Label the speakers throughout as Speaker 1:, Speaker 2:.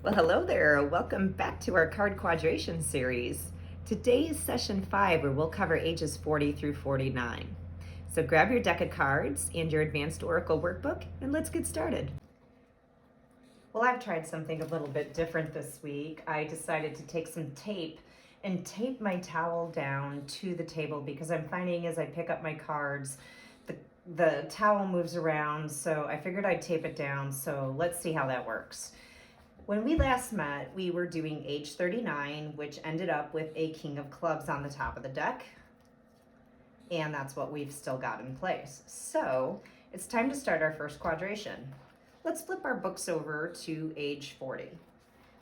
Speaker 1: Well, hello there. Welcome back to our card quadration series. Today is session 5 where we'll cover ages 40 through 49. So grab your deck of cards and your Advanced Oracle Workbook and let's get started. Well, I've tried something a little bit different this week. I decided to take some tape and tape my towel down to the table because I'm finding as I pick up my cards, the towel moves around, so I figured I'd tape it down. So let's see how that works. When we last met, we were doing age 39, which ended up with a king of clubs on the top of the deck. And that's what we've still got in place. So it's time to start our first quadration. Let's flip our books over to age 40.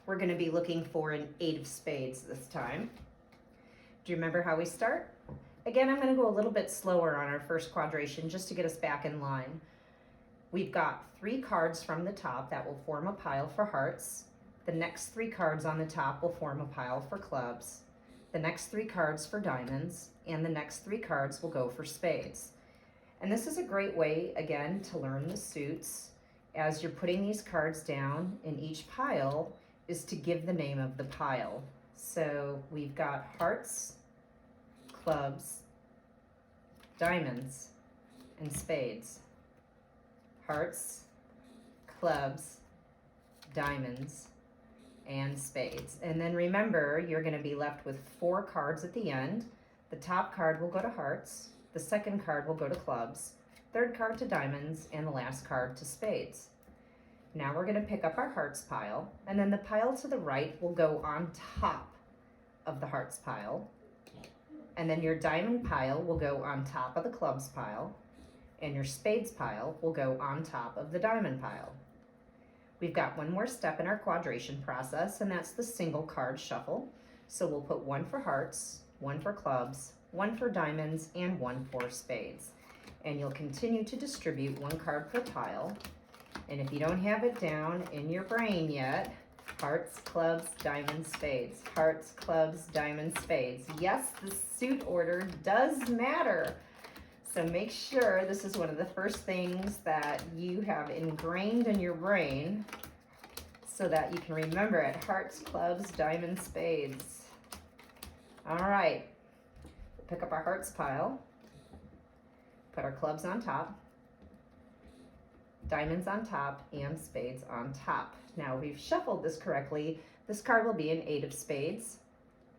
Speaker 1: We're going to be looking for an 8 of spades this time. Do you remember how we start? Again, I'm going to go a little bit slower on our first quadration just to get us back in line. We've got 3 cards from the top that will form a pile for hearts. The next 3 cards on the top will form a pile for clubs. The next 3 cards for diamonds, and the next 3 cards will go for spades. And this is a great way, again, to learn the suits. As you're putting these cards down in each pile is to give the name of the pile. So we've got hearts, clubs, diamonds, and spades. Hearts, clubs, diamonds, and spades. And then remember, you're going to be left with 4 cards at the end. The top card will go to hearts, the second card will go to clubs, third card to diamonds, and the last card to spades. Now we're going to pick up our hearts pile, and then the pile to the right will go on top of the hearts pile, and then your diamond pile will go on top of the clubs pile, and your spades pile will go on top of the diamond pile. We've got one more step in our quadration process, and that's the single card shuffle. So we'll put 1 for hearts, 1 for clubs, 1 for diamonds, and 1 for spades. And you'll continue to distribute 1 card per pile. And if you don't have it down in your brain yet, hearts, clubs, diamonds, spades. Hearts, clubs, diamonds, spades. Yes, the suit order does matter. So make sure this is one of the first things that you have ingrained in your brain so that you can remember it. Hearts, clubs, diamonds, spades. All right, pick up our hearts pile, put our clubs on top, diamonds on top, and spades on top. Now we've shuffled this correctly. This card will be an 8 of spades.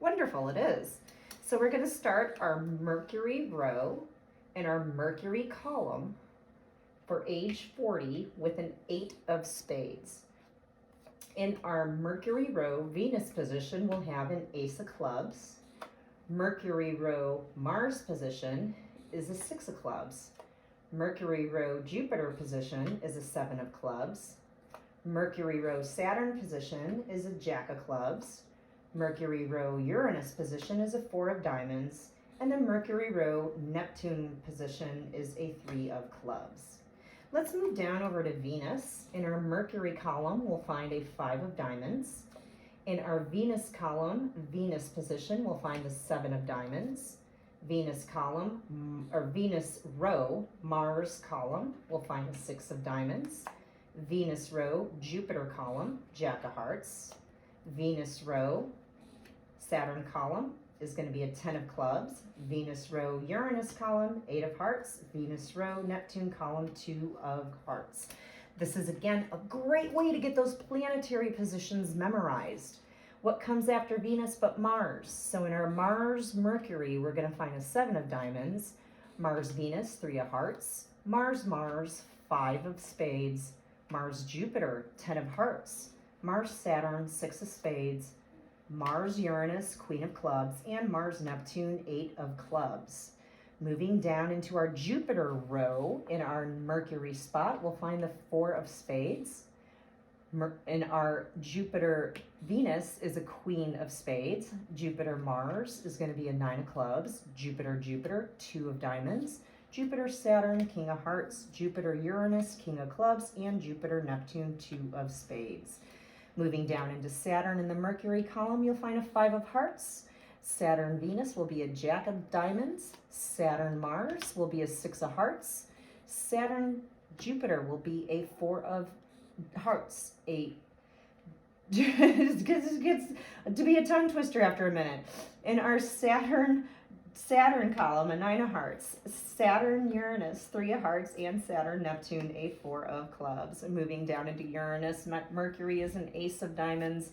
Speaker 1: Wonderful, it is. So we're gonna start our Mercury row and our Mercury column for age 40 with an 8 of spades. In our Mercury row, Venus position will have an ace of clubs. Mercury row, Mars position is a 6 of clubs. Mercury row, Jupiter position is a 7 of clubs. Mercury row, Saturn position is a jack of clubs. Mercury row, Uranus position is a 4 of diamonds. And the Mercury row, Neptune position is a 3 of clubs. Let's move down over to Venus. In our Mercury column, we'll find a 5 of diamonds. In our Venus column, Venus position, we'll find a 7 of diamonds. Venus column, or Venus row, Mars column, we'll find a 6 of diamonds. Venus row, Jupiter column, jack of hearts. Venus row, Saturn column is going to be a 10 of clubs. Venus row, Uranus column, 8 of hearts. Venus row, Neptune column, 2 of hearts. This is, again, a great way to get those planetary positions memorized. What comes after Venus but Mars? So in our Mars Mercury, we're going to find a 7 of diamonds. Mars Venus, 3 of hearts. Mars Mars, 5 of spades. Mars Jupiter, 10 of hearts. Mars Saturn, 6 of spades. Mars Uranus, Queen of clubs, and Mars Neptune, 8 of clubs. Moving down into our Jupiter row, in our Mercury spot, we'll find the 4 of spades. In our Jupiter Venus is a Queen of spades. Jupiter Mars is going to be a 9 of clubs. Jupiter Jupiter, 2 of diamonds. Jupiter Saturn, King of hearts. Jupiter Uranus, King of clubs, and Jupiter Neptune, 2 of spades. Moving down into Saturn in the Mercury column, you'll find a 5 of hearts. Saturn Venus will be a jack of diamonds. Saturn Mars will be a 6 of hearts. Saturn Jupiter will be a 4 of hearts. It gets to be a tongue twister after a minute. In our Saturn column, a 9 of hearts. Saturn, Uranus, 3 of hearts, and Saturn, Neptune, a 4 of clubs. Moving down into Uranus, Mercury is an ace of diamonds.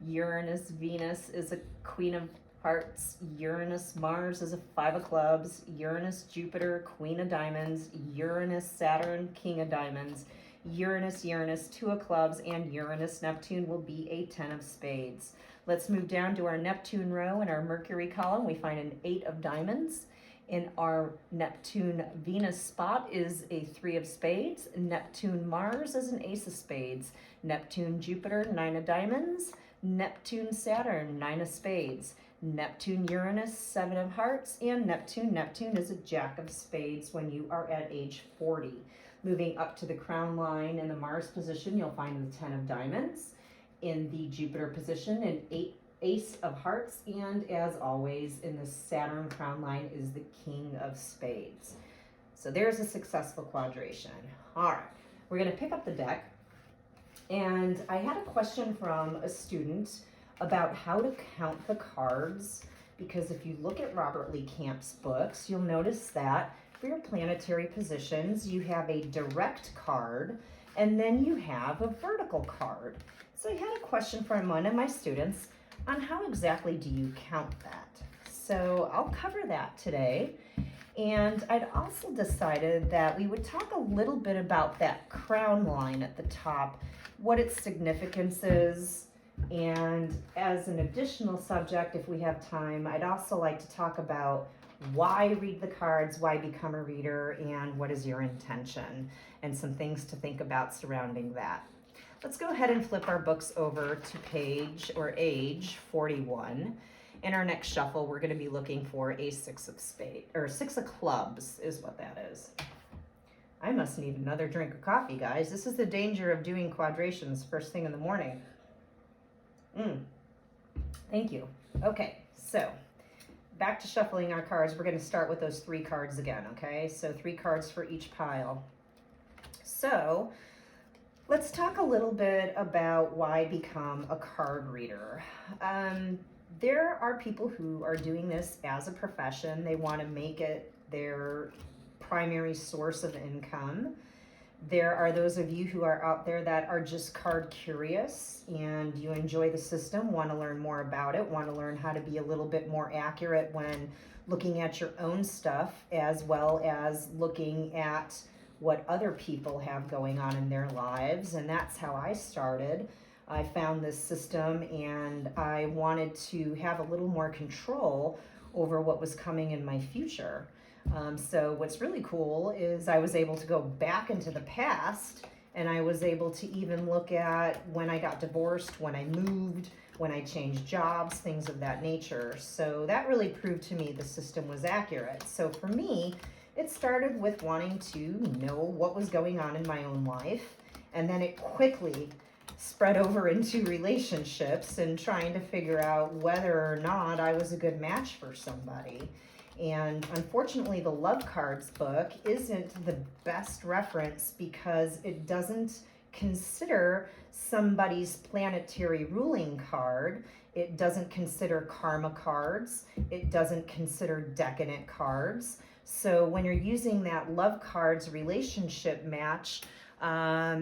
Speaker 1: Uranus, Venus is a queen of hearts. Uranus, Mars is a 5 of clubs. Uranus, Jupiter, queen of diamonds. Uranus, Saturn, king of diamonds. Uranus, 2 of clubs, and Uranus, Neptune will be a 10 of spades. Let's move down to our Neptune row. In our Mercury column, we find an 8 of diamonds. In our Neptune Venus spot is a 3 of spades. Neptune Mars is an ace of spades. Neptune Jupiter, 9 of diamonds. Neptune Saturn, 9 of spades. Neptune Uranus, 7 of hearts. And Neptune is a jack of spades when you are at age 40. Moving up to the crown line in the Mars position, you'll find the 10 of diamonds. In the Jupiter position, an 8 ace of hearts. And as always, in the Saturn crown line is the king of spades. So there's a successful quadration. All right, we're going to pick up the deck. And I had a question from a student about how to count the cards, because if you look at Robert Lee Camp's books, you'll notice that for your planetary positions, you have a direct card, and then you have a vertical card. So I had a question from one of my students on how exactly do you count that. So I'll cover that today. And I'd also decided that we would talk a little bit about that crown line at the top, what its significance is, and as an additional subject, if we have time, I'd also like to talk about why read the cards, why become a reader, and what is your intention, and some things to think about surrounding that. Let's go ahead and flip our books over to age 41. In our next shuffle, we're going to be looking for a 6 of spades, or 6 of clubs is what that is. I must need another drink of coffee, guys. This is the danger of doing quadrations first thing in the morning. Thank you. Okay, so back to shuffling our cards. We're going to start with those 3 cards again, okay? So 3 cards for each pile. So let's talk a little bit about why become a card reader. There are people who are doing this as a profession. They want to make it their primary source of income. There are those of you who are out there that are just card curious and you enjoy the system, want to learn more about it, want to learn how to be a little bit more accurate when looking at your own stuff, as well as looking at what other people have going on in their lives. And that's how I started. I found this system and I wanted to have a little more control over what was coming in my future. So what's really cool is I was able to go back into the past, and I was able to even look at when I got divorced, when I moved, when I changed jobs, things of that nature. So that really proved to me the system was accurate. So for me, it started with wanting to know what was going on in my own life, and then it quickly spread over into relationships and trying to figure out whether or not I was a good match for somebody. And unfortunately, the Love Cards book isn't the best reference because it doesn't consider somebody's planetary ruling card. It doesn't consider karma cards. It doesn't consider decadent cards. So when you're using that Love Cards relationship match,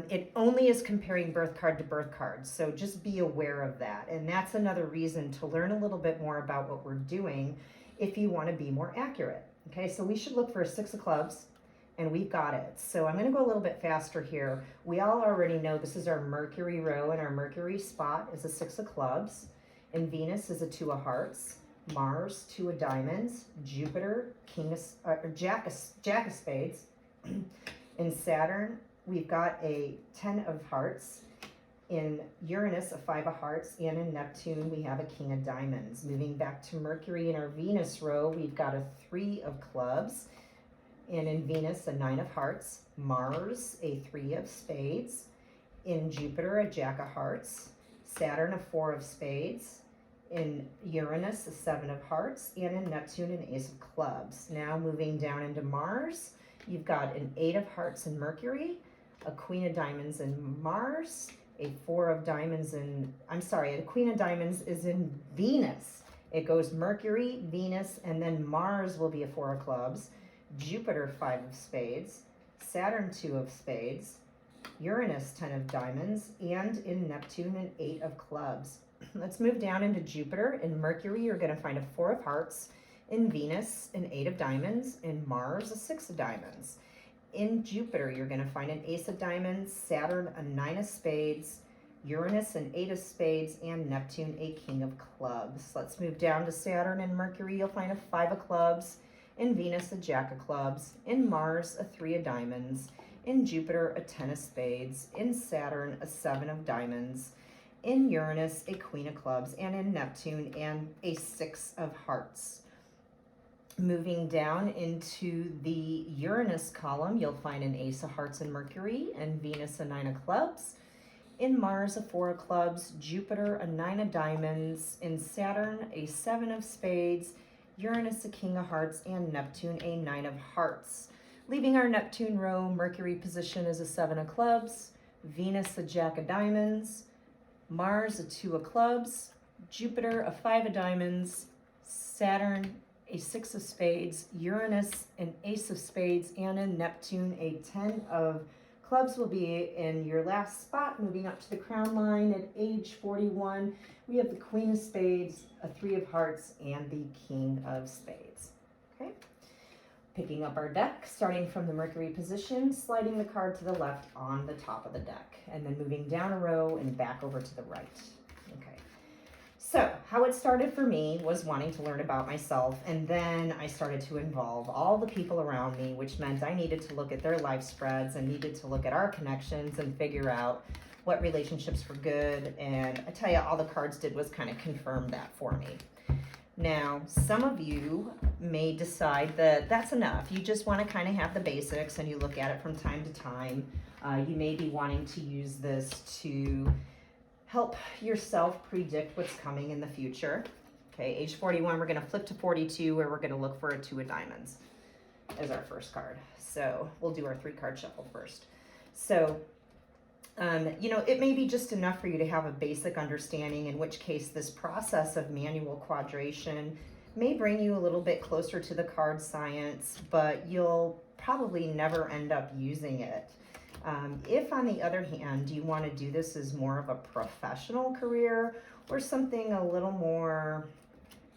Speaker 1: it only is comparing birth card to birth card. So just be aware of that. And that's another reason to learn a little bit more about what we're doing if you want to be more accurate. Okay, so we should look for a 6 of clubs, and we've got it. So I'm going to go a little bit faster here. We all already know this is our Mercury row, and our Mercury spot is a 6 of clubs, and Venus is a 2 of hearts, Mars, 2 of diamonds, Jupiter, Jack of spades. In Saturn, we've got a 10 of hearts. In Uranus, a 5 of hearts, and in Neptune, we have a king of diamonds. Moving back to Mercury in our Venus row, we've got a 3 of clubs, and in Venus, a 9 of hearts, Mars, a 3 of spades, in Jupiter, a jack of hearts, Saturn, a 4 of spades, in Uranus, a 7 of hearts, and in Neptune, an ace of clubs. Now moving down into Mars, you've got an 8 of hearts in Mercury, a queen of diamonds in Mars, a four of diamonds a queen of diamonds is in Venus. It goes Mercury, Venus, and then Mars will be a four of clubs, Jupiter, five of spades, Saturn, two of spades, Uranus, 10 of diamonds, and in Neptune, an 8 of clubs. Let's move down into Jupiter. In Mercury, you're going to find a 4 of hearts. In Venus, an 8 of diamonds. In Mars, a 6 of diamonds. In Jupiter, you're going to find an ace of diamonds, Saturn, a 9 of spades, Uranus, an 8 of spades, and Neptune, a king of clubs. Let's move down to Saturn. In Mercury, you'll find a 5 of clubs. In Venus, a jack of clubs. In Mars, a 3 of diamonds. In Jupiter, a 10 of spades. In Saturn, a 7 of diamonds. In Uranus, a queen of clubs. And in Neptune, and a 6 of hearts. Moving down into the Uranus column, you'll find an ace of hearts in Mercury, and Venus, a 9 of clubs. In Mars, a 4 of clubs. Jupiter, a 9 of diamonds. In Saturn, a 7 of spades. Uranus, a king of hearts. And Neptune, a 9 of hearts. Leaving our Neptune row, Mercury position is a 7 of clubs, Venus a jack of diamonds, Mars a 2 of clubs, Jupiter a 5 of diamonds, Saturn a 6 of spades, Uranus an ace of spades, and in Neptune a 10 of clubs will be in your last spot. Moving up to the crown line at age 41, we have the queen of spades, a 3 of hearts, and the king of spades. Okay. Picking up our deck, starting from the Mercury position, sliding the card to the left on the top of the deck, and then moving down a row and back over to the right. Okay, so how it started for me was wanting to learn about myself, and then I started to involve all the people around me, which meant I needed to look at their life spreads and needed to look at our connections and figure out what relationships were good, and I tell you, all the cards did was kind of confirm that for me. Now, some of you may decide that that's enough. You just want to kind of have the basics and you look at it from time to time. You may be wanting to use this to help yourself predict what's coming in the future. Okay, age 41, we're going to flip to 42 where we're going to look for a 2 of diamonds as our first card. So we'll do our 3-card shuffle first. So it may be just enough for you to have a basic understanding, in which case this process of manual quadration may bring you a little bit closer to the card science, but you'll probably never end up using it. If, on the other hand, you want to do this as more of a professional career or something a little more,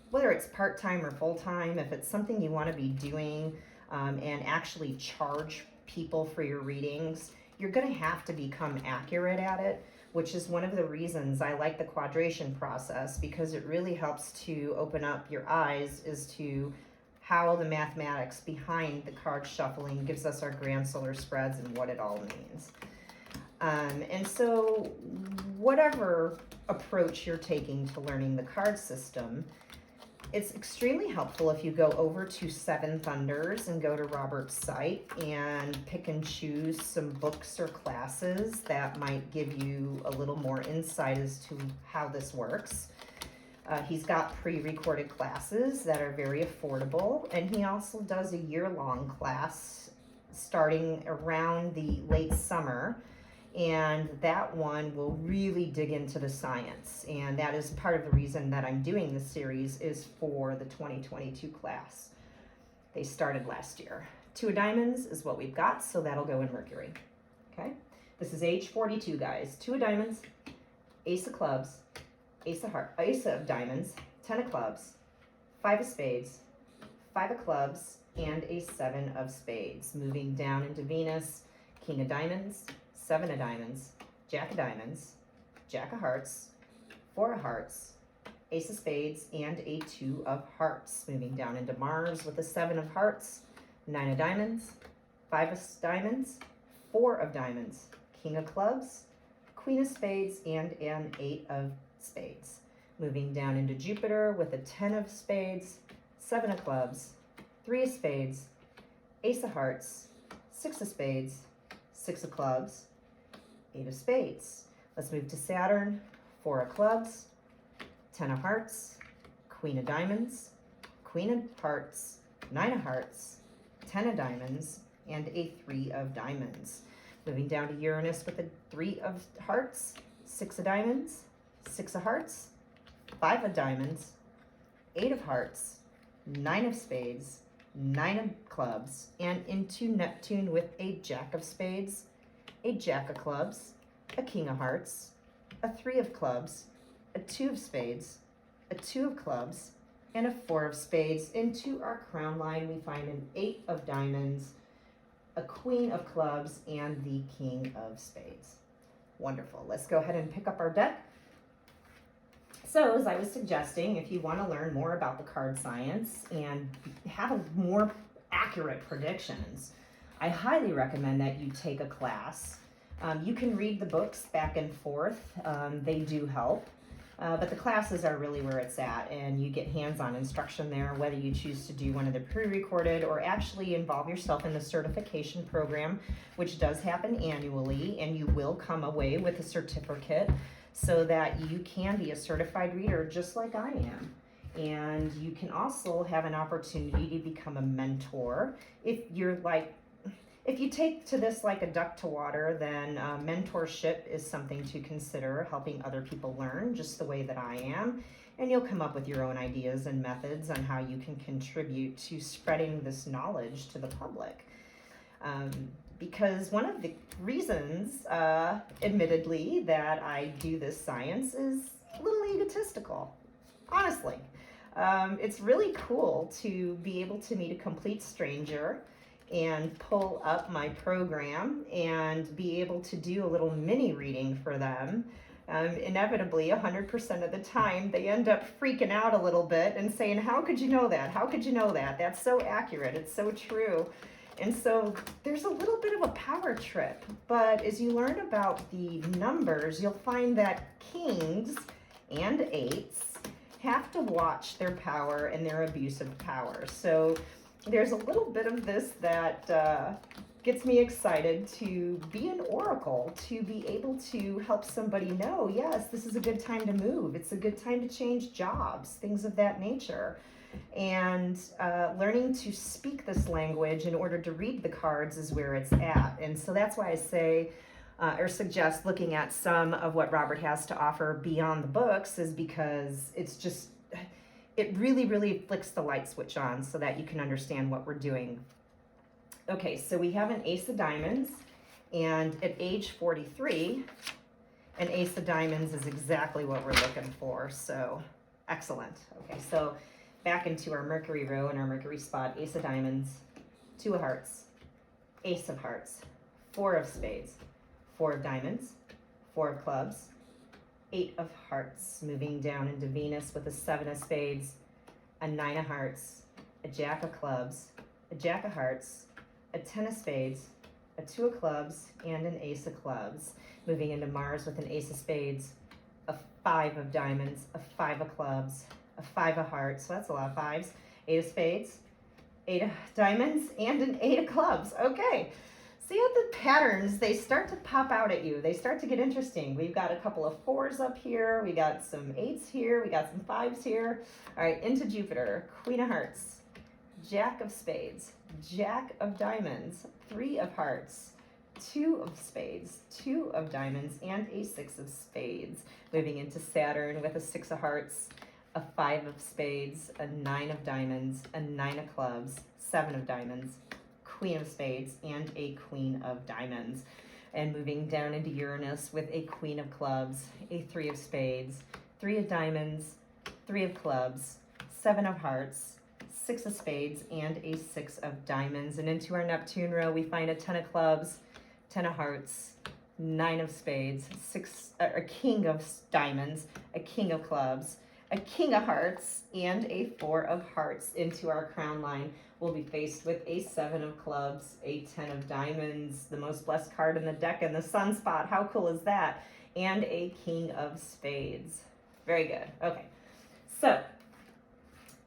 Speaker 1: whether it's part-time or full-time, if it's something you want to be doing and actually charge people for your readings, you're going to have to become accurate at it, which is one of the reasons I like the quadration process, because it really helps to open up your eyes as to how the mathematics behind the card shuffling gives us our grand solar spreads and what it all means. And so whatever approach you're taking to learning the card system, it's extremely helpful if you go over to Seven Thunders and go to Robert's site and pick and choose some books or classes that might give you a little more insight as to how this works. He's got pre-recorded classes that are very affordable, and he also does a year-long class starting around the late summer, and that one will really dig into the science, and that is part of the reason that I'm doing this series is for the 2022 class. They started last year. 2 of diamonds is what we've got, so that'll go in Mercury. Okay, this is age 42, guys. 2 of diamonds, ace of clubs, ace of diamonds, 10 of clubs, 5 of spades, 5 of clubs, and a 7 of spades. Moving down into Venus, king of diamonds, 7 of diamonds, jack of diamonds, jack of hearts, 4 of hearts, ace of spades, and a 2 of hearts. Moving down into Mars with a 7 of hearts, 9 of diamonds, 5 of diamonds, 4 of diamonds, king of clubs, queen of spades, and an 8 of spades. Moving down into Jupiter with a 10 of spades, 7 of clubs, 3 of spades, ace of hearts, 6 of spades, 6 of clubs, 8 of spades. Let's move to Saturn, 4 of clubs, 10 of hearts, queen of diamonds, queen of hearts, 9 of hearts, 10 of diamonds, and a 3 of diamonds. Moving down to Uranus with a 3 of hearts, 6 of diamonds, 6 of hearts, 5 of diamonds, 8 of hearts, 9 of spades, 9 of clubs, and into Neptune with a Jack of spades, a Jack of clubs, a King of hearts, a 3 of clubs, a 2 of spades, a 2 of clubs, and a 4 of spades. Into our crown line, we find an 8 of diamonds, a Queen of clubs, and the King of spades. Wonderful. Let's go ahead and pick up our deck. So, as I was suggesting, if you want to learn more about the card science and have more accurate predictions, I highly recommend that you take a class. You can read the books back and forth. They do help. But the classes are really where it's at, and you get hands-on instruction there, whether you choose to do one of the pre-recorded or actually involve yourself in the certification program, which does happen annually, and you will come away with a certificate so that you can be a certified reader just like I am. And you can also have an opportunity to become a mentor. If you take to this like a duck to water, then mentorship is something to consider, helping other people learn just the way that I am. And you'll come up with your own ideas and methods on how you can contribute to spreading this knowledge to the public. Because one of the reasons, admittedly, that I do this science is a little egotistical, honestly. It's really cool to be able to meet a complete stranger and pull up my program and be able to do a little mini reading for them. Inevitably, 100% of the time, they end up freaking out a little bit and saying, how could you know that? How could you know that? That's so accurate. It's so true. And so there's a little bit of a power trip. But as you learn about the numbers, you'll find that kings and eights have to watch their power and their abuse of power. So there's a little bit of this that gets me excited to be an oracle, to be able to help somebody know, yes, this is a good time to move. It's a good time to change jobs, things of that nature. And learning to speak this language in order to read the cards is where it's at. And so that's why I say or suggest looking at some of what Robert has to offer beyond the books, is because it really, really flicks the light switch on so that you can understand what we're doing. Okay, so we have an ace of diamonds, and at age 43, an ace of diamonds is exactly what we're looking for, so excellent. Okay, so back into our Mercury row and our Mercury spot, ace of diamonds, 2 of hearts, ace of hearts, 4 of spades, 4 of diamonds, 4 of clubs, 8 of hearts, moving down into Venus with a 7 of spades, a 9 of hearts, a Jack of clubs, a Jack of hearts, a 10 of spades, a 2 of clubs, and an ace of clubs. Moving into Mars with an ace of spades, a 5 of diamonds, a 5 of clubs, a 5 of hearts, so that's a lot of fives, 8 of spades, 8 of diamonds, and an 8 of clubs. Okay. See how the patterns, they start to pop out at you. They start to get interesting. We've got a couple of 4s up here. We got some 8s here. We got some 5s here. All right, into Jupiter. Queen of hearts, Jack of spades, Jack of diamonds, 3 of hearts, 2 of spades, 2 of diamonds, and a 6 of spades. Moving into Saturn with a 6 of hearts, a 5 of spades, a 9 of diamonds, a 9 of clubs, 7 of diamonds, Queen of spades, and a Queen of diamonds. And moving down into Uranus with a Queen of clubs, a 3 of spades, 3 of diamonds, 3 of clubs, 7 of hearts, 6 of spades, and a 6 of diamonds. And into our Neptune row, we find a 10 of clubs, 10 of hearts, 9 of spades, a King of diamonds, a King of clubs, a King of hearts, and a 4 of hearts. Into our crown line, we'll be faced with a 7 of clubs, a 10 of diamonds, the most blessed card in the deck in the sunspot. How cool is that? And a King of spades. Very good. Okay. So,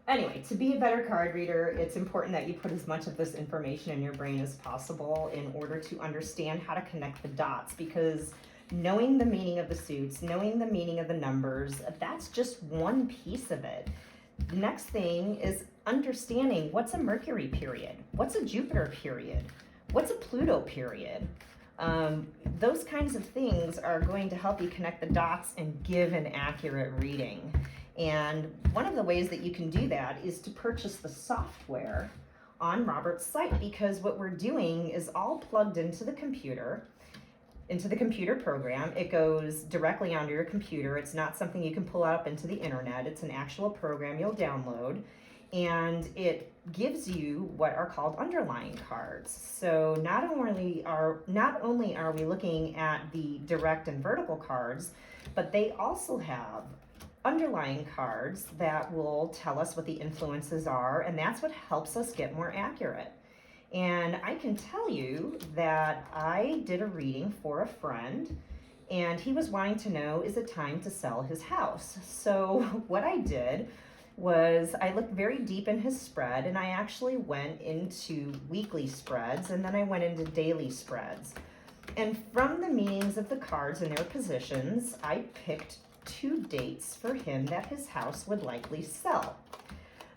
Speaker 1: anyway, to be a better card reader, it's important that you put as much of this information in your brain as possible in order to understand how to connect the dots, because knowing the meaning of the suits, knowing the meaning of the numbers, that's just one piece of it. The next thing is understanding what's a Mercury period, what's a Jupiter period, what's a Pluto period. Those kinds of things are going to help you connect the dots and give an accurate reading. And one of the ways that you can do that is to purchase the software on Robert's site, because what we're doing is all plugged into the computer program. It goes directly onto your computer. It's not something you can pull up into the internet. It's an actual program you'll download, and it gives you what are called underlying cards. So not only are we looking at the direct and vertical cards, but they also have underlying cards that will tell us what the influences are, and that's what helps us get more accurate. And I can tell you that I did a reading for a friend, and he was wanting to know, is it time to sell his house? So what I did was I looked very deep in his spread, and I actually went into weekly spreads, and then I went into daily spreads. And from the meanings of the cards and their positions, I picked 2 dates for him that his house would likely sell.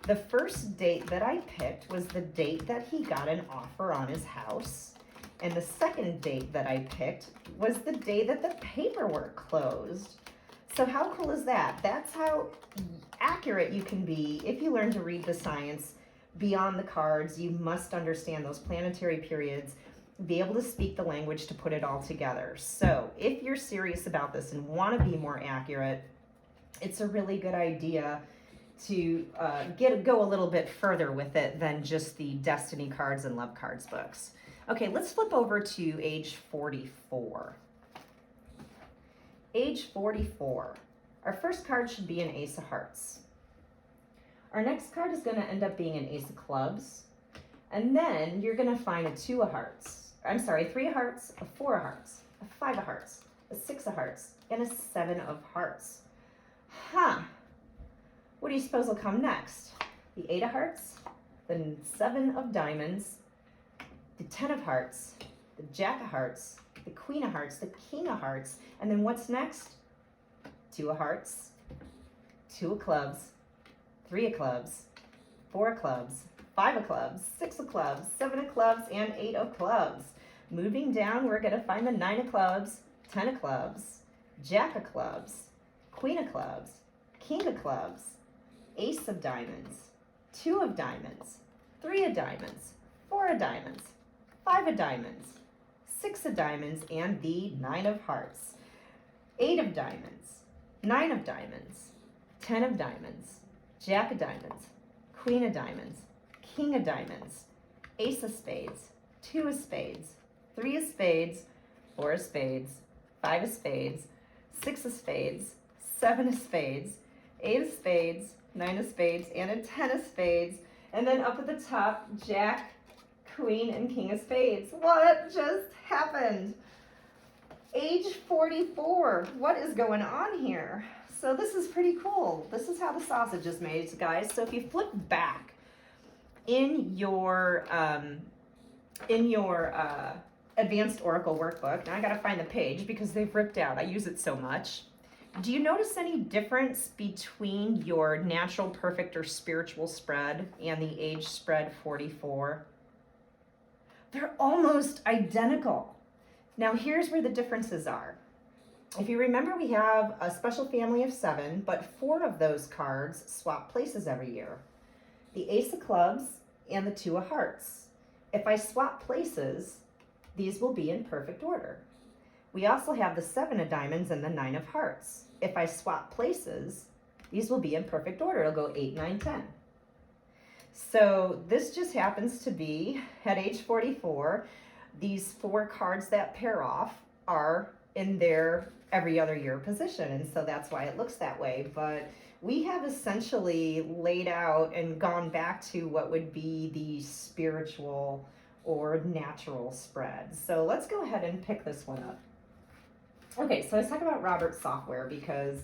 Speaker 1: The first date that I picked was the date that he got an offer on his house. And the second date that I picked was the day that the paperwork closed. So how cool is that? That's how accurate you can be if you learn to read the science beyond the cards. You must understand those planetary periods, be able to speak the language to put it all together. So if you're serious about this and want to be more accurate, it's a really good idea to go a little bit further with it than just the Destiny Cards and Love Cards books. Okay, let's flip over to age 44. Age 44. Our first card should be an Ace of Hearts. Our next card is going to end up being an Ace of Clubs. And then you're going to find a 2 of Hearts. I'm sorry, 3 of Hearts, a 4 of Hearts, a 5 of Hearts, a 6 of Hearts, and a 7 of Hearts. What do you suppose will come next? The 8 of Hearts, the 7 of Diamonds, the 10 of Hearts, the Jack of Hearts, the Queen of Hearts, the King of Hearts, and then what's next? 2 of Hearts, 2 of Clubs, 3 of Clubs, 4 of Clubs, 5 of Clubs, 6 of Clubs, 7 of Clubs, and 8 of Clubs. Moving down, we're going to find the 9 of Clubs, 10 of Clubs, Jack of Clubs, Queen of Clubs, King of Clubs, Ace of Diamonds, 2 of Diamonds, 3 of Diamonds, 4 of Diamonds, 5 of Diamonds, 6 of Diamonds, and the 9 of Hearts. 8 of Diamonds, 9 of Diamonds, 10 of Diamonds, Jack of Diamonds, Queen of Diamonds, King of Diamonds, Ace of Spades, 2 of Spades, 3 of Spades, 4 of Spades, 5 of Spades, 6 of Spades, 7 of Spades, 8 of Spades, 9 of Spades, and a 10 of Spades. And then up at the top, Jack, Queen, and King of Spades. What just happened? Age 44. What is going on here? So this is pretty cool. This is how the sausage is made, guys. So if you flip back in your Advanced Oracle Workbook, now I gotta find the page because they've ripped out. I use it so much. Do you notice any difference between your natural, perfect, or spiritual spread and the age spread 44? They're almost identical. Now here's where the differences are. If you remember, we have a special family of 7, but 4 of those cards swap places every year. The Ace of Clubs and the 2 of Hearts. If I swap places, these will be in perfect order. We also have the 7 of Diamonds and the 9 of Hearts. If I swap places, these will be in perfect order. It'll go 8, 9, 10. So this just happens to be, at age 44, these 4 cards that pair off are in their every other year position. And so that's why it looks that way. But we have essentially laid out and gone back to what would be the spiritual or natural spread. So let's go ahead and pick this one up. Okay, so let's talk about Robert's software because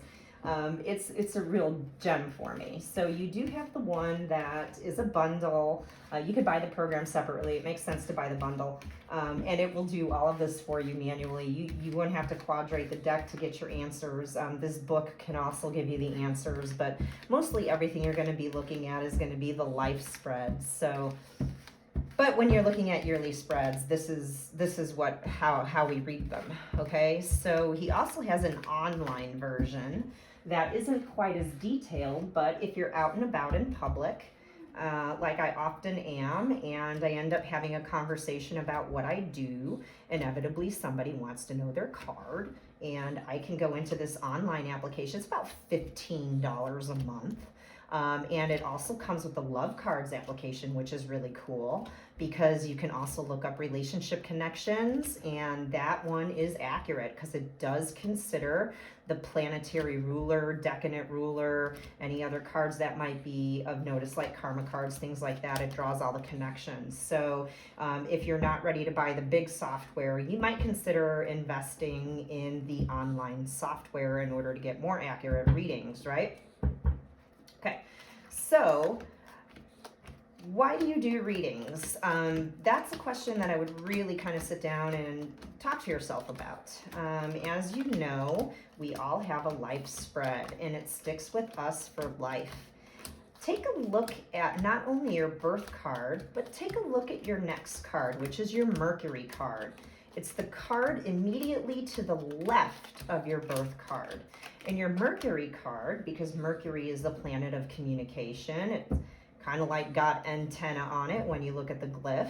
Speaker 1: it's a real gem for me. So you do have the one that is a bundle. You could buy the program separately. It makes sense to buy the bundle. And it will do all of this for you manually. You won't have to quadrate the deck to get your answers. This book can also give you the answers, but mostly everything you're going to be looking at is going to be the life spread. So But when you're looking at yearly spreads, this is how we read them, okay? So he also has an online version that isn't quite as detailed, but if you're out and about in public, like I often am, and I end up having a conversation about what I do, inevitably somebody wants to know their card, and I can go into this online application. It's about $15 a month. And it also comes with the Love Cards application, which is really cool because you can also look up relationship connections, and that one is accurate because it does consider the planetary ruler, decadent ruler, any other cards that might be of notice, like karma cards, things like that. It draws all the connections. So if you're not ready to buy the big software, you might consider investing in the online software in order to get more accurate readings, right? Okay, so why do you do readings? That's a question that I would really kind of sit down and talk to yourself about. As you know, we all have a life spread, and it sticks with us for life. Take a look at not only your birth card, but take a look at your next card, which is your Mercury card. It's the card immediately to the left of your birth card. And your Mercury card, because Mercury is the planet of communication, it's kind of like got antenna on it when you look at the glyph.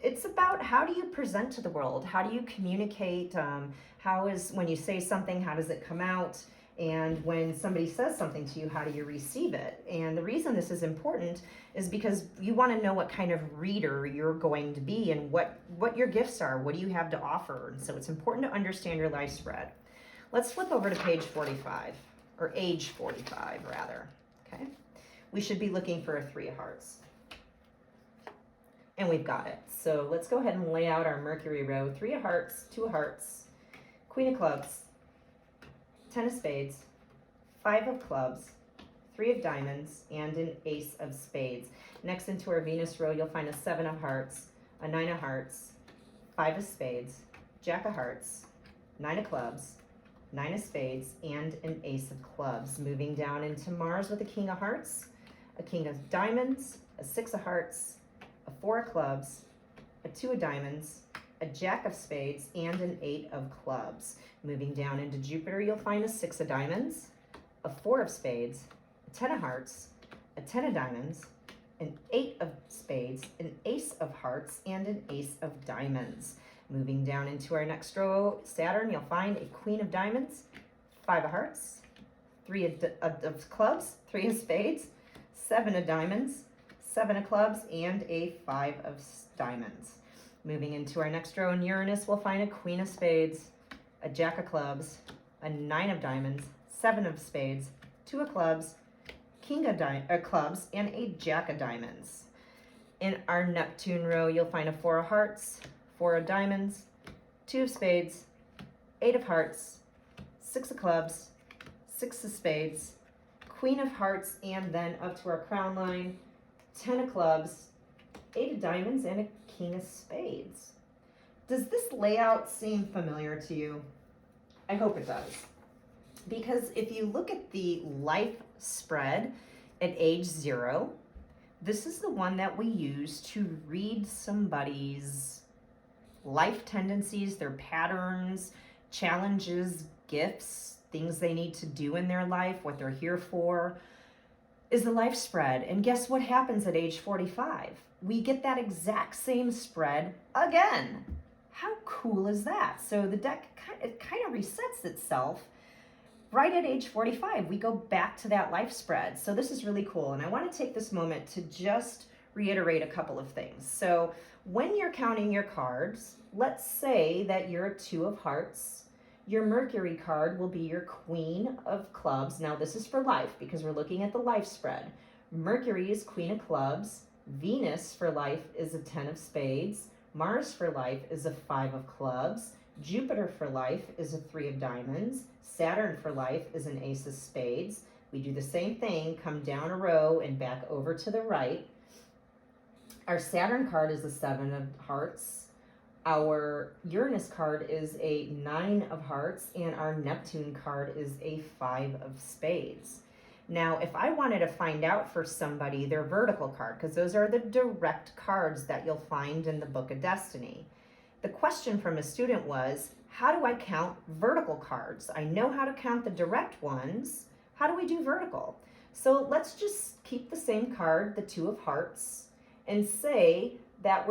Speaker 1: It's about how do you present to the world? How do you communicate? When you say something, how does it come out? And when somebody says something to you, how do you receive it? And the reason this is important is because you want to know what kind of reader you're going to be and what your gifts are. What do you have to offer? And so it's important to understand your life spread. Let's flip over to page 45, or age 45 rather, okay? We should be looking for a 3 of hearts. And we've got it. So let's go ahead and lay out our Mercury row. 3 of hearts, 2 of hearts, Queen of clubs, 10 of spades, 5 of clubs, 3 of diamonds, and an ace of spades. Next into our Venus row, you'll find a 7 of hearts, a 9 of hearts, 5 of spades, Jack of hearts, 9 of clubs, 9 of spades, and an ace of clubs. Moving down into Mars with a king of hearts, a king of diamonds, a 6 of hearts, a 4 of clubs, a 2 of diamonds, a jack of spades, and an 8 of clubs. Moving down into Jupiter, you'll find a 6 of diamonds, a 4 of spades, a 10 of hearts, a 10 of diamonds, an 8 of spades, an ace of hearts, and an ace of diamonds. Moving down into our next row, Saturn, you'll find a queen of diamonds, 5 of hearts, 3 of clubs, 3 of spades, 7 of diamonds, 7 of clubs, and a 5 of diamonds. Moving into our next row in Uranus, we'll find a queen of spades, a jack of clubs, a 9 of diamonds, 7 of spades, 2 of clubs, king of clubs, and a jack of diamonds. In our Neptune row, you'll find a 4 of hearts, 4 of diamonds, 2 of spades, 8 of hearts, 6 of clubs, 6 of spades, queen of hearts, and then up to our crown line, 10 of clubs, 8 of diamonds, and a king of spades. Does this layout seem familiar to you? I hope it does. Because if you look at the life spread at age 0, this is the one that we use to read somebody's life tendencies, their patterns, challenges, gifts, things they need to do in their life, what they're here for, is the life spread. And guess what happens at age 45? We get that exact same spread again. How cool is that? So the deck, it kind of resets itself right at age 45. We go back to that life spread. So this is really cool. And I want to take this moment to just reiterate a couple of things. So when you're counting your cards, let's say that you're a 2 of hearts. Your Mercury card will be your queen of clubs. Now this is for life because we're looking at the life spread. Mercury is queen of clubs. Venus for life is a 10 of spades. Mars for life is a 5 of clubs. Jupiter for life is a 3 of diamonds. Saturn for life is an ace of spades. We do the same thing, come down a row and back over to the right. Our Saturn card is a 7 of hearts. Our Uranus card is a 9 of hearts, and our Neptune card is a 5 of spades. Now, if I wanted to find out for somebody their vertical card, because those are the direct cards that you'll find in the Book of Destiny. The question from a student was, how do I count vertical cards? I know how to count the direct ones. How do we do vertical? So let's just keep the same card, the 2 of Hearts, and say that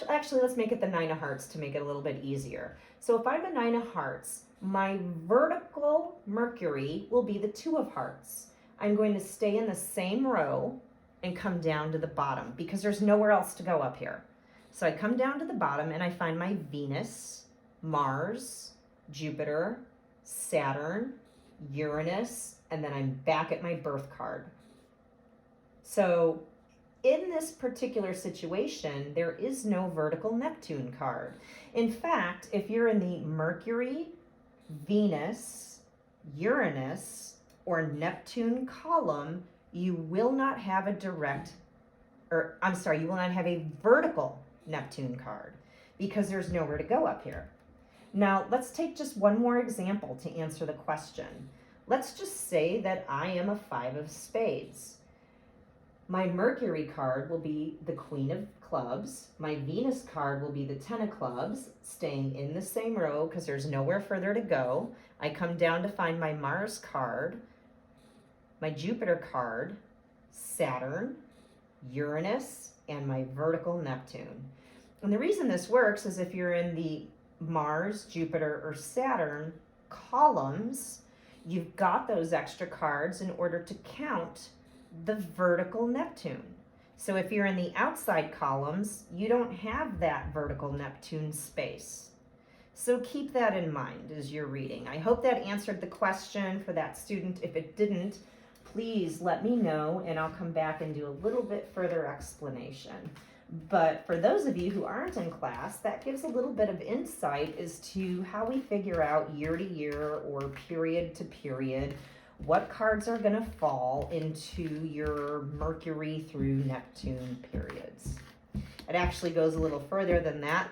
Speaker 1: actually let's make it the 9 of Hearts to make it a little bit easier. So if I'm a 9 of Hearts, my vertical Mercury will be the 2 of Hearts. I'm going to stay in the same row and come down to the bottom because there's nowhere else to go up here. So I come down to the bottom and I find my Venus, Mars, Jupiter, Saturn, Uranus, and then I'm back at my birth card. So in this particular situation, there is no vertical Neptune card. In fact, if you're in the Mercury, Venus, Uranus, or Neptune column, you will not have a you will not have a vertical Neptune card because there's nowhere to go up here. Now, let's take just one more example to answer the question. Let's just say that I am a 5 of spades. My Mercury card will be the Queen of Clubs. My Venus card will be the 10 of Clubs, staying in the same row because there's nowhere further to go. I come down to find my Mars card, my Jupiter card, Saturn, Uranus, and my vertical Neptune. And the reason this works is if you're in the Mars, Jupiter, or Saturn columns, you've got those extra cards in order to count the vertical Neptune. So if you're in the outside columns, you don't have that vertical Neptune space. So keep that in mind as you're reading. I hope that answered the question for that student. If it didn't, please let me know and I'll come back and do a little bit further explanation. But for those of you who aren't in class, that gives a little bit of insight as to how we figure out year to year or period to period what cards are going to fall into your Mercury through Neptune periods. It actually goes a little further than that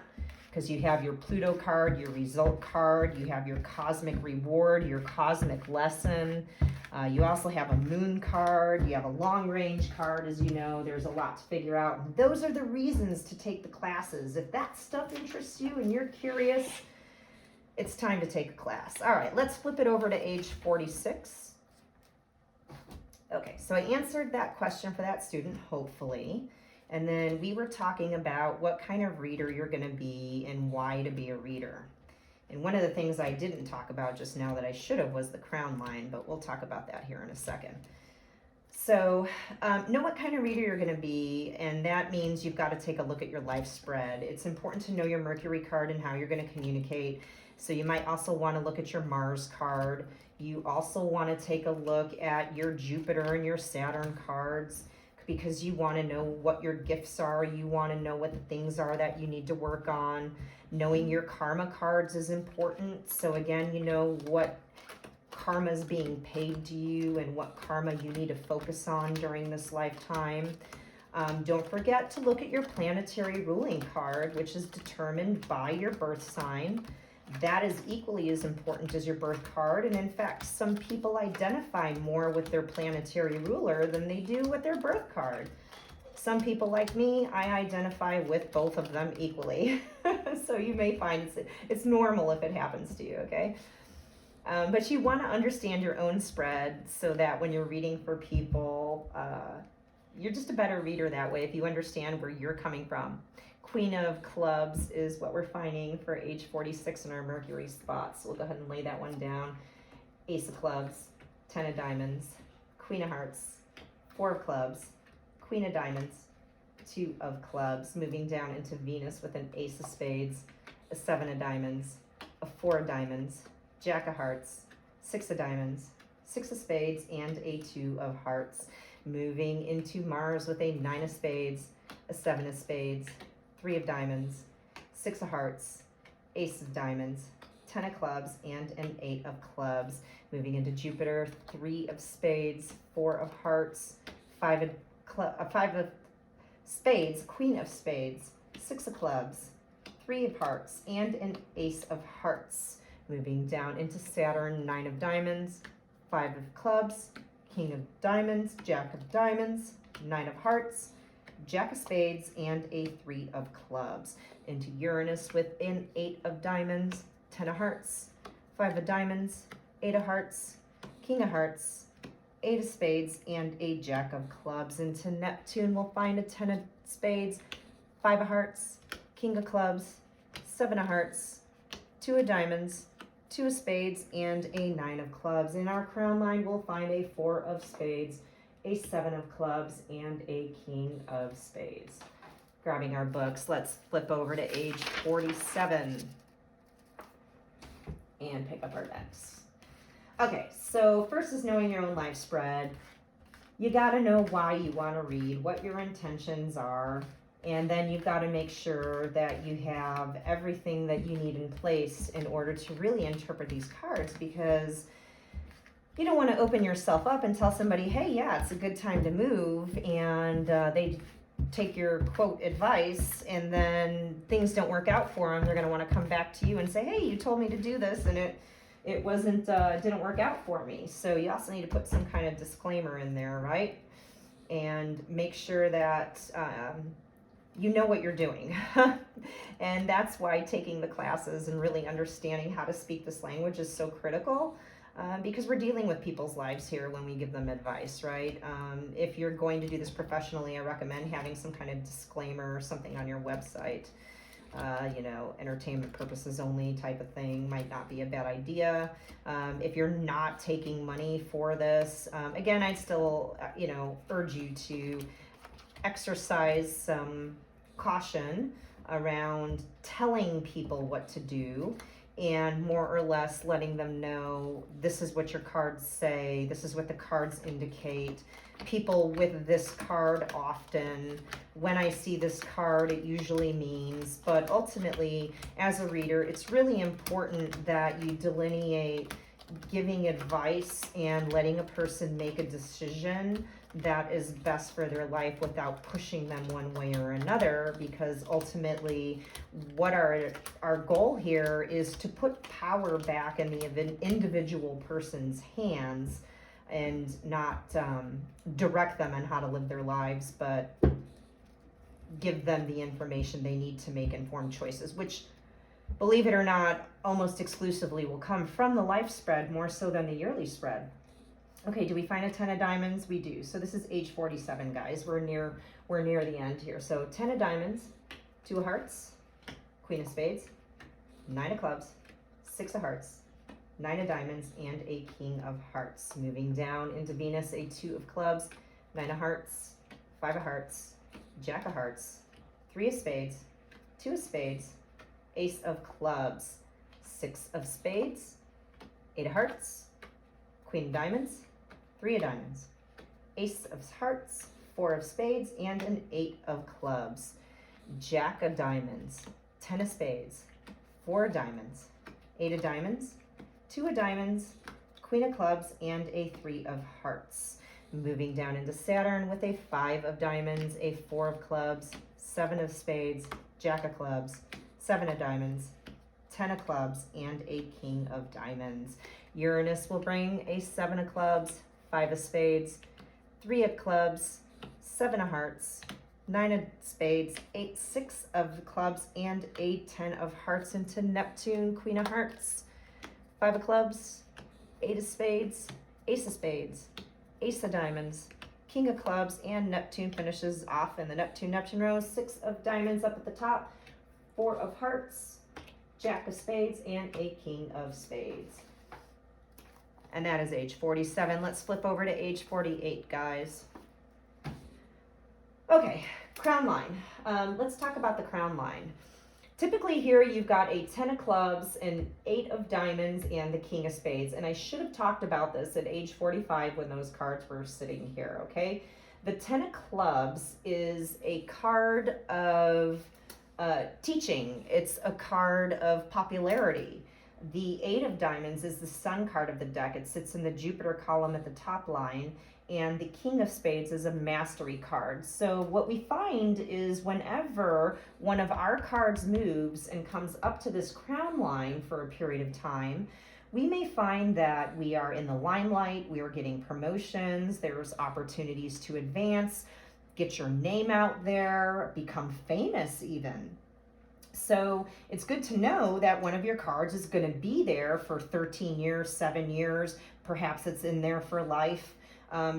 Speaker 1: because you have your Pluto card, your result card, you have your cosmic reward, your cosmic lesson. You also have a moon card, you have a long range card, as you know. There's a lot to figure out. And those are the reasons to take the classes. If that stuff interests you and you're curious, it's time to take a class. All right, let's flip it over to age 46. Okay, so I answered that question for that student, hopefully. And then we were talking about what kind of reader you're going to be and why to be a reader. And one of the things I didn't talk about just now that I should have was the crown line, but we'll talk about that here in a second. So know what kind of reader you're going to be, and that means you've got to take a look at your life spread. It's important to know your Mercury card and how you're going to communicate. So you might also want to look at your Mars card. You also want to take a look at your Jupiter and your Saturn cards because you want to know what your gifts are. You want to know what the things are that you need to work on. Knowing your karma cards is important. So again, you know what karma is being paid to you and what karma you need to focus on during this lifetime. Don't forget to look at your planetary ruling card, which is determined by your birth sign. That is equally as important as your birth card. And in fact, some people identify more with their planetary ruler than they do with their birth card. Some people like me, I identify with both of them equally. So you may find it's normal if it happens to you, okay? But you want to understand your own spread so that when you're reading for people, you're just a better reader that way if you understand where you're coming from. Queen of Clubs is what we're finding for age 46 in our Mercury spots. So we'll go ahead and lay that one down. Ace of Clubs, 10 of Diamonds, Queen of Hearts, 4 of Clubs, Queen of Diamonds, 2 of Clubs, moving down into Venus with an Ace of Spades, a 7 of Diamonds, a 4 of Diamonds, Jack of Hearts, 6 of Diamonds, 6 of Spades, and a 2 of Hearts. Moving into Mars with a 9 of Spades, a 7 of Spades, 3 of Diamonds, 6 of Hearts, Ace of Diamonds, 10 of Clubs, and an 8 of Clubs. Moving into Jupiter, 3 of Spades, 4 of Hearts, 5 of Spades, Queen of Spades, 6 of Clubs, 3 of Hearts, and an Ace of Hearts. Moving down into Saturn, 9 of Diamonds, 5 of Clubs, king of diamonds, jack of diamonds, 9 of hearts, jack of spades, and a 3 of clubs. Into Uranus with an 8 of diamonds, 10 of hearts, 5 of diamonds, 8 of hearts, king of hearts, 8 of spades, and a jack of clubs. Into Neptune, we'll find a 10 of spades, 5 of hearts, king of clubs, 7 of hearts, 2 of diamonds, 2 of spades, and a 9 of clubs. In our crown line, we'll find a 4 of spades, a 7 of clubs, and a king of spades. Grabbing our books, let's flip over to age 47 and pick up our decks. Okay, so first is knowing your own life spread. You got to know why you want to read, what your intentions are, and then you've got to make sure that you have everything that you need in place in order to really interpret these cards, because you don't want to open yourself up and tell somebody, hey, yeah, it's a good time to move, and they take your quote advice and then things don't work out for them. They're going to want to come back to you and say, hey, you told me to do this and it wasn't didn't work out for me. So you also need to put some kind of disclaimer in there, right? And make sure that you know what you're doing. And that's why taking the classes and really understanding how to speak this language is so critical. Because we're dealing with people's lives here when we give them advice, right? If you're going to do this professionally, I recommend having some kind of disclaimer or something on your website. Entertainment purposes only type of thing might not be a bad idea. If you're not taking money for this, again, I'd still, urge you to exercise some caution around telling people what to do, and more or less letting them know this is what your cards say, this is what the cards indicate. People with this card often, when I see this card, it usually means, but ultimately, as a reader, it's really important that you delineate giving advice and letting a person make a decision that is best for their life without pushing them one way or another, because ultimately what our goal here is to put power back in the individual person's hands and not direct them on how to live their lives, but give them the information they need to make informed choices, which, believe it or not, almost exclusively will come from the life spread more so than the yearly spread. Okay, do we find a 10 of diamonds? We do. So this is age 47, guys. We're near the end here. So 10 of diamonds, 2 of hearts, queen of spades, 9 of clubs, 6 of hearts, 9 of diamonds, and a king of hearts. Moving down into Venus, a 2 of clubs, 9 of hearts, 5 of hearts, jack of hearts, 3 of spades, 2 of spades, ace of clubs, 6 of spades, 8 of hearts, queen of diamonds, 3 of diamonds, ace of hearts, 4 of spades, and an 8 of clubs. Jack of diamonds, 10 of spades, 4 of diamonds, 8 of diamonds, 2 of diamonds, queen of clubs, and a 3 of hearts. Moving down into Saturn with a 5 of diamonds, a 4 of clubs, 7 of spades, jack of clubs, 7 of diamonds, 10 of clubs, and a king of diamonds. Uranus will bring a 7 of clubs, 5 of spades, 3 of clubs, 7 of hearts, 9 of spades, 6 of clubs, and a 10 of hearts. Into Neptune, queen of hearts, 5 of clubs, 8 of spades, ace of spades, ace of diamonds, king of clubs, and Neptune finishes off in the Neptune row, 6 of diamonds up at the top, 4 of hearts, jack of spades, and a king of spades. And that is age 47. Let's flip over to age 48, guys. Okay, crown line. Let's talk about the crown line. Typically here you've got a 10 of clubs, an 8 of diamonds, and the king of spades. And I should have talked about this at age 45 when those cards were sitting here, okay? The 10 of clubs is a card of teaching. It's a card of popularity. The 8 of diamonds is the sun card of the deck. It sits in the Jupiter column at the top line. And the king of spades is a mastery card. So what we find is whenever one of our cards moves and comes up to this crown line for a period of time, we may find that we are in the limelight, we are getting promotions, there's opportunities to advance, get your name out there, become famous even. So it's good to know that one of your cards is going to be there for 13 years, 7 years. Perhaps it's in there for life.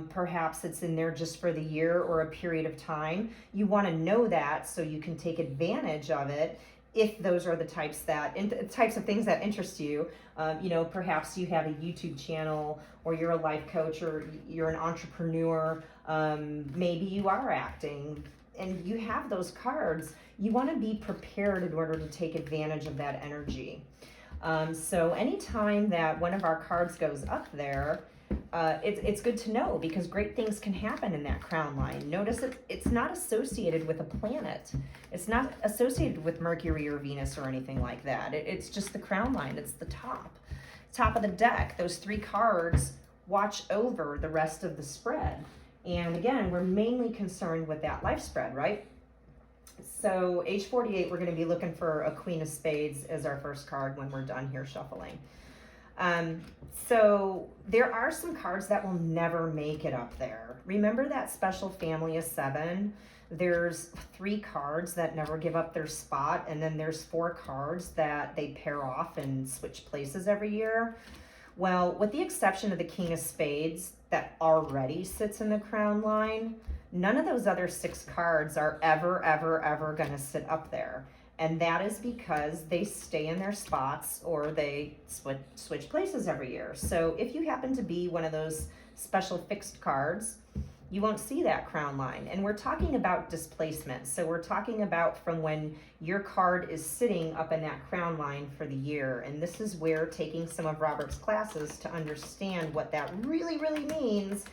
Speaker 1: Perhaps it's in there just for the year or a period of time. You want to know that so you can take advantage of it if those are the types of things that interest you. Perhaps you have a YouTube channel, or you're a life coach, or you're an entrepreneur. Maybe you are acting and you have those cards. You want to be prepared in order to take advantage of that energy. So anytime that one of our cards goes up there, it's good to know, because great things can happen in that crown line. Notice it's not associated with a planet. It's not associated with Mercury or Venus or anything like that. It's just the crown line. It's the top of the deck. Those 3 cards watch over the rest of the spread. And again, we're mainly concerned with that life spread, right? So age 48, we're going to be looking for a Queen of Spades as our first card when we're done here shuffling. So there are some cards that will never make it up there. Remember that special family of 7? There's 3 cards that never give up their spot, and then there's 4 cards that they pair off and switch places every year. Well, with the exception of the King of Spades that already sits in the crown line, none of those other 6 cards are ever going to sit up there. And that is because they stay in their spots, or they switch places every year. So if you happen to be one of those special fixed cards, you won't see that crown line. And we're talking about displacement. So we're talking about from when your card is sitting up in that crown line for the year. And this is where taking some of Robert's classes to understand what that really means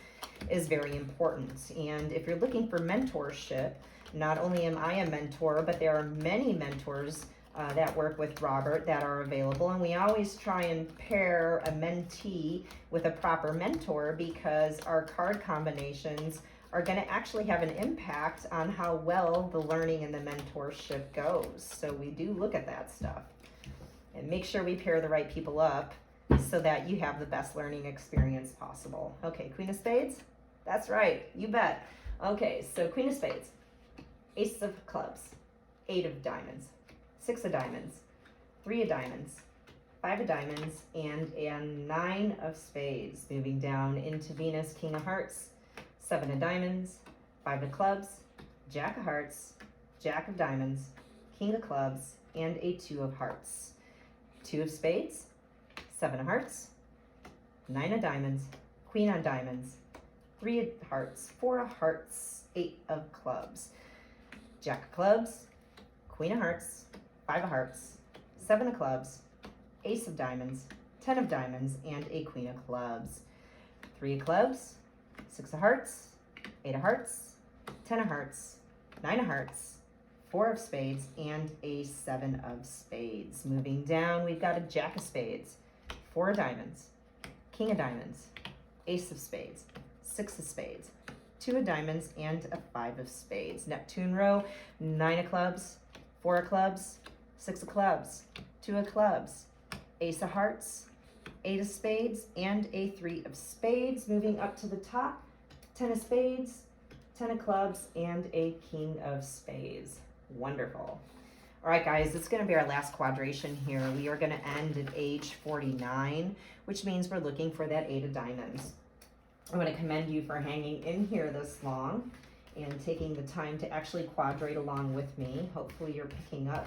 Speaker 1: is very important. And if you're looking for mentorship, not only am I a mentor, but there are many mentors that work with Robert that are available. And we always try and pair a mentee with a proper mentor, because our card combinations are going to actually have an impact on how well the learning and the mentorship goes. So we do look at that stuff and make sure we pair the right people up so that you have the best learning experience possible. Okay, Queen of Spades? That's right, you bet. Okay, so Queen of Spades, Ace of Clubs, 8 of Diamonds, 6 of Diamonds, 3 of Diamonds, 5 of Diamonds, and a 9 of Spades. Moving down into Venus, King of Hearts, 7 of Diamonds, 5 of Clubs, Jack of Hearts, Jack of Diamonds, King of Clubs, and a 2 of Hearts. 2 of Spades, 7 of Hearts, 9 of Diamonds, Queen of Diamonds, 3 of Hearts, 4 of Hearts, 8 of Clubs, Jack of Clubs, Queen of Hearts, 5 of Hearts, 7 of Clubs, Ace of Diamonds, 10 of Diamonds, and a Queen of Clubs. 3 of Clubs, 6 of Hearts, 8 of Hearts, 10 of Hearts, 9 of Hearts, 4 of Spades, and a 7 of Spades. Moving down, we've got a Jack of Spades, 4 of Diamonds, King of Diamonds, Ace of Spades, 6 of Spades, 2 of Diamonds, and a 5 of Spades. Neptune row, 9 of Clubs, 4 of Clubs, 6 of Clubs, 2 of Clubs, Ace of Hearts, 8 of Spades, and a 3 of Spades. Moving up to the top, 10 of Spades, 10 of Clubs, and a King of Spades. Wonderful. All right, guys, it's going to be our last quadration here. We are going to end at age 49, which means we're looking for that 8 of Diamonds. I want to commend you for hanging in here this long and taking the time to actually quadrate along with me. Hopefully you're picking up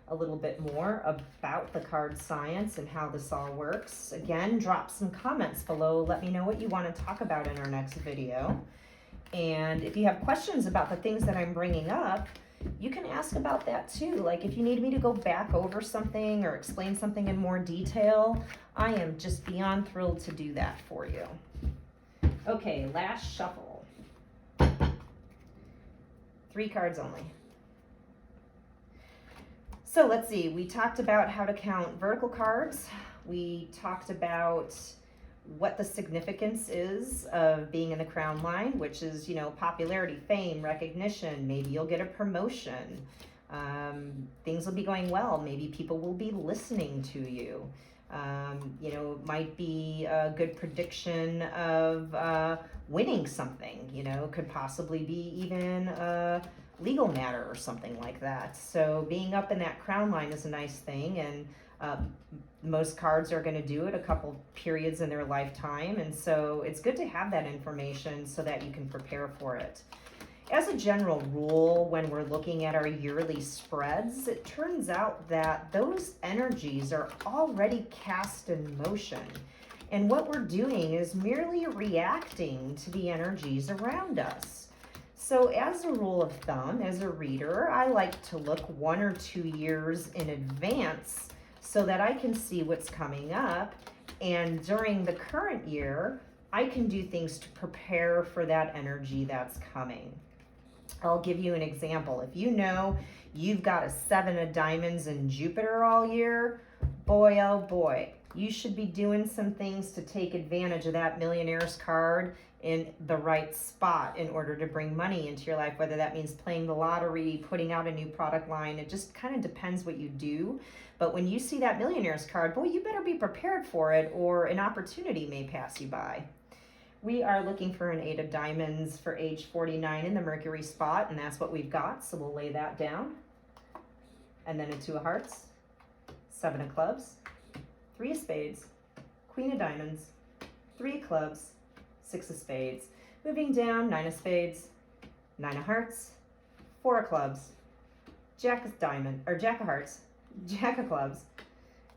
Speaker 1: a little bit more about the card science and how this all works. Again, drop some comments below. Let me know what you want to talk about in our next video. And if you have questions about the things that I'm bringing up, you can ask about that too. Like if you need me to go back over something or explain something in more detail, I am just beyond thrilled to do that for you. Okay, last shuffle. 3 cards only. So let's see, we talked about how to count vertical cards. We talked about what the significance is of being in the crown line, which is, popularity, fame, recognition. Maybe you'll get a promotion. Things will be going well. Maybe people will be listening to you. You know, it might be a good prediction of winning something, you know, could possibly be even a legal matter or something like that. So being up in that crown line is a nice thing, and most cards are going to do it a couple periods in their lifetime, and so it's good to have that information so that you can prepare for it. As a general rule, when we're looking at our yearly spreads, it turns out that those energies are already cast in motion. And what we're doing is merely reacting to the energies around us. So as a rule of thumb, as a reader, I like to look 1 or 2 years in advance so that I can see what's coming up. And during the current year, I can do things to prepare for that energy that's coming. I'll give you an example. If you know you've got a 7 of diamonds in Jupiter all year, boy, oh boy, you should be doing some things to take advantage of that millionaire's card in the right spot in order to bring money into your life, whether that means playing the lottery, putting out a new product line. It just kind of depends what you do. But when you see that millionaire's card, boy, you better be prepared for it, or an opportunity may pass you by. We are looking for an 8 of diamonds for age 49 in the Mercury spot, and that's what we've got, so we'll lay that down. And then a 2 of hearts, 7 of clubs, 3 of spades, Queen of diamonds, 3 of clubs, 6 of spades. Moving down, 9 of spades, 9 of hearts, 4 of clubs, Jack of hearts, Jack of clubs,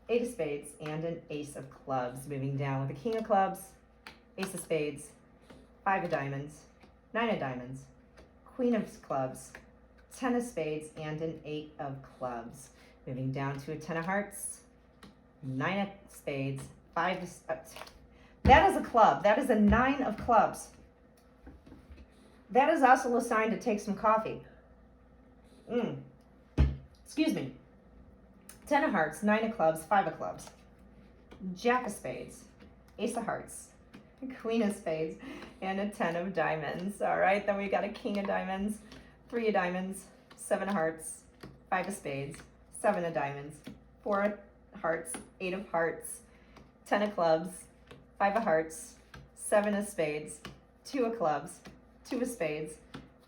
Speaker 1: 8 of spades, and an ace of clubs. Moving down with a king of clubs, ace of spades, 5 of diamonds, 9 of diamonds, queen of clubs, 10 of spades, and an 8 of clubs. Moving down to a 10 of hearts, 9 of spades, 5 of... that is a club. That is a 9 of clubs. That is also a sign to take some coffee. Excuse me. 10 of hearts, 9 of clubs, 5 of clubs, Jack of spades, ace of hearts, Queen of spades, and a 10 of diamonds. All right, then we got a king of diamonds, 3 of diamonds, 7 of hearts, 5 of spades, 7 of diamonds, 4 of hearts, 8 of hearts, 10 of clubs, 5 of hearts, 7 of spades, 2 of clubs, 2 of spades,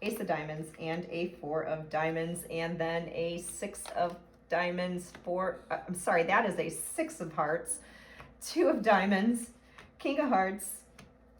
Speaker 1: ace of diamonds, and a 4 of diamonds, and then a 6 of diamonds, that is a 6 of hearts, 2 of diamonds, king of hearts,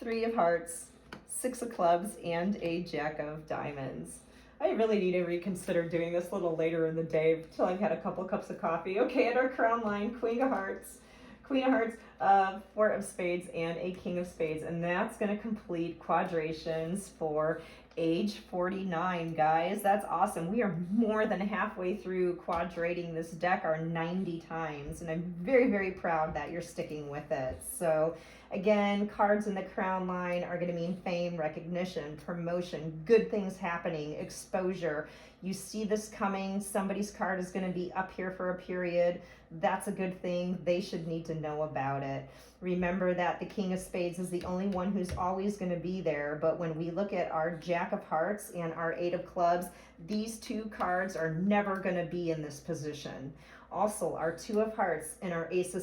Speaker 1: 3 of hearts, 6 of clubs, and a jack of diamonds. I really need to reconsider doing this a little later in the day until I've had a couple cups of coffee. Okay, at our crown line, queen of hearts, 4 of spades, and a king of spades. And that's going to complete quadrations for age 49, guys. That's awesome. We are more than halfway through quadrating this deck, our 90 times, and I'm very, very proud that you're sticking with it. So again, cards in the crown line are going to mean fame, recognition, promotion, good things happening, exposure. You see this coming. Somebody's card is going to be up here for a period. That's a good thing. They should need to know about it. Remember that the king of spades is the only one who's always going to be there. But when we look at our jack of hearts and our 8 of clubs, these 2 cards are never going to be in this position. Also, our 2 of hearts and our ace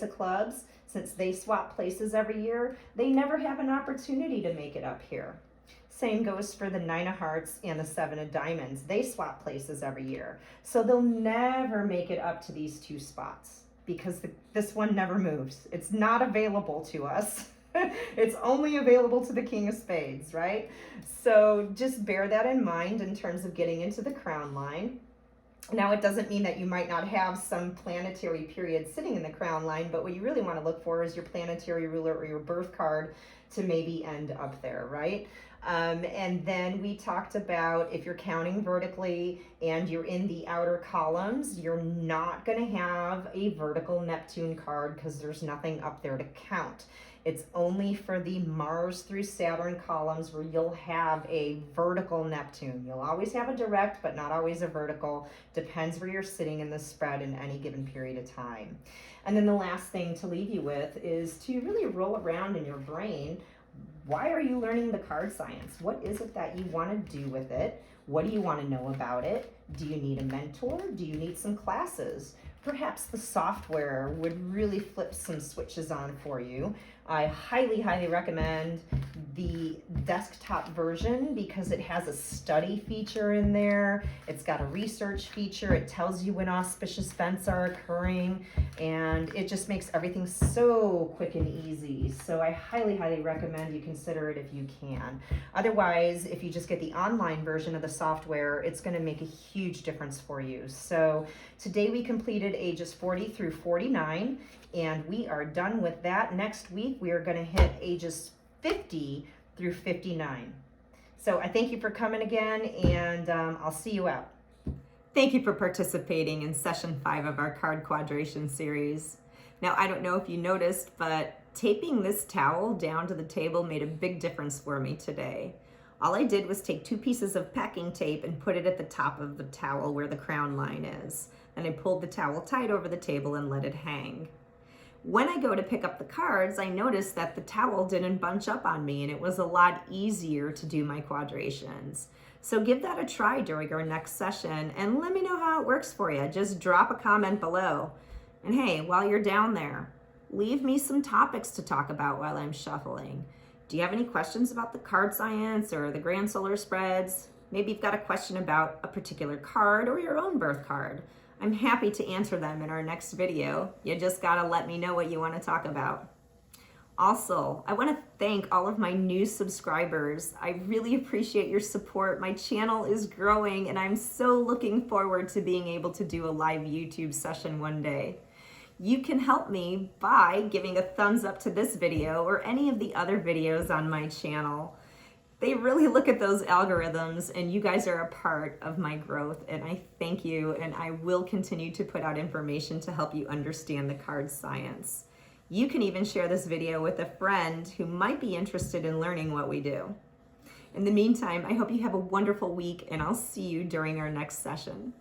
Speaker 1: of clubs, since they swap places every year, they never have an opportunity to make it up here. Same goes for the 9 of hearts and the 7 of diamonds. They swap places every year. So they'll never make it up to these 2 spots because this one never moves. It's not available to us. It's only available to the king of spades, right? So just bear that in mind in terms of getting into the crown line. Now, it doesn't mean that you might not have some planetary period sitting in the crown line, but what you really want to look for is your planetary ruler or your birth card to maybe end up there, right? And then we talked about if you're counting vertically and you're in the outer columns, you're not going to have a vertical Neptune card because there's nothing up there to count. It's only for the Mars through Saturn columns where you'll have a vertical Neptune. You'll always have a direct, but not always a vertical. Depends where you're sitting in the spread in any given period of time. And then the last thing to leave you with is to really roll around in your brain Why are you learning the card science? What is it that you want to do with it? What do you want to know about it? Do you need a mentor? Do you need some classes? Perhaps the software would really flip some switches on for you. I highly, highly recommend the desktop version because it has a study feature in there. It's got a research feature. It tells you when auspicious events are occurring, and it just makes everything so quick and easy. So I highly, highly recommend you consider it if you can. Otherwise, if you just get the online version of the software, it's going to make a huge difference for you. So today we completed ages 40 through 49, and we are done with that. Next week, we are going to hit ages 50 through 59. So I thank you for coming again, and I'll see you out.
Speaker 2: Thank you for participating in session 5 of our card quadration series. Now, I don't know if you noticed, but taping this towel down to the table made a big difference for me today. All I did was take 2 pieces of packing tape and put it at the top of the towel where the crown line is. Then I pulled the towel tight over the table and let it hang. When I go to pick up the cards, I noticed that the towel didn't bunch up on me, and it was a lot easier to do my quadrations. So give that a try during our next session and let me know how it works for you. Just drop a comment below. And hey, while you're down there, leave me some topics to talk about while I'm shuffling. Do you have any questions about the card science or the grand solar spreads? Maybe you've got a question about a particular card or your own birth card. I'm happy to answer them in our next video. You just gotta let me know what you want to talk about. Also, I want to thank all of my new subscribers. I really appreciate your support. My channel is growing, and I'm so looking forward to being able to do a live YouTube session one day. You can help me by giving a thumbs up to this video or any of the other videos on my channel. They really look at those algorithms, and you guys are a part of my growth, and I thank you, and I will continue to put out information to help you understand the card science. You can even share this video with a friend who might be interested in learning what we do. In the meantime, I hope you have a wonderful week, and I'll see you during our next session.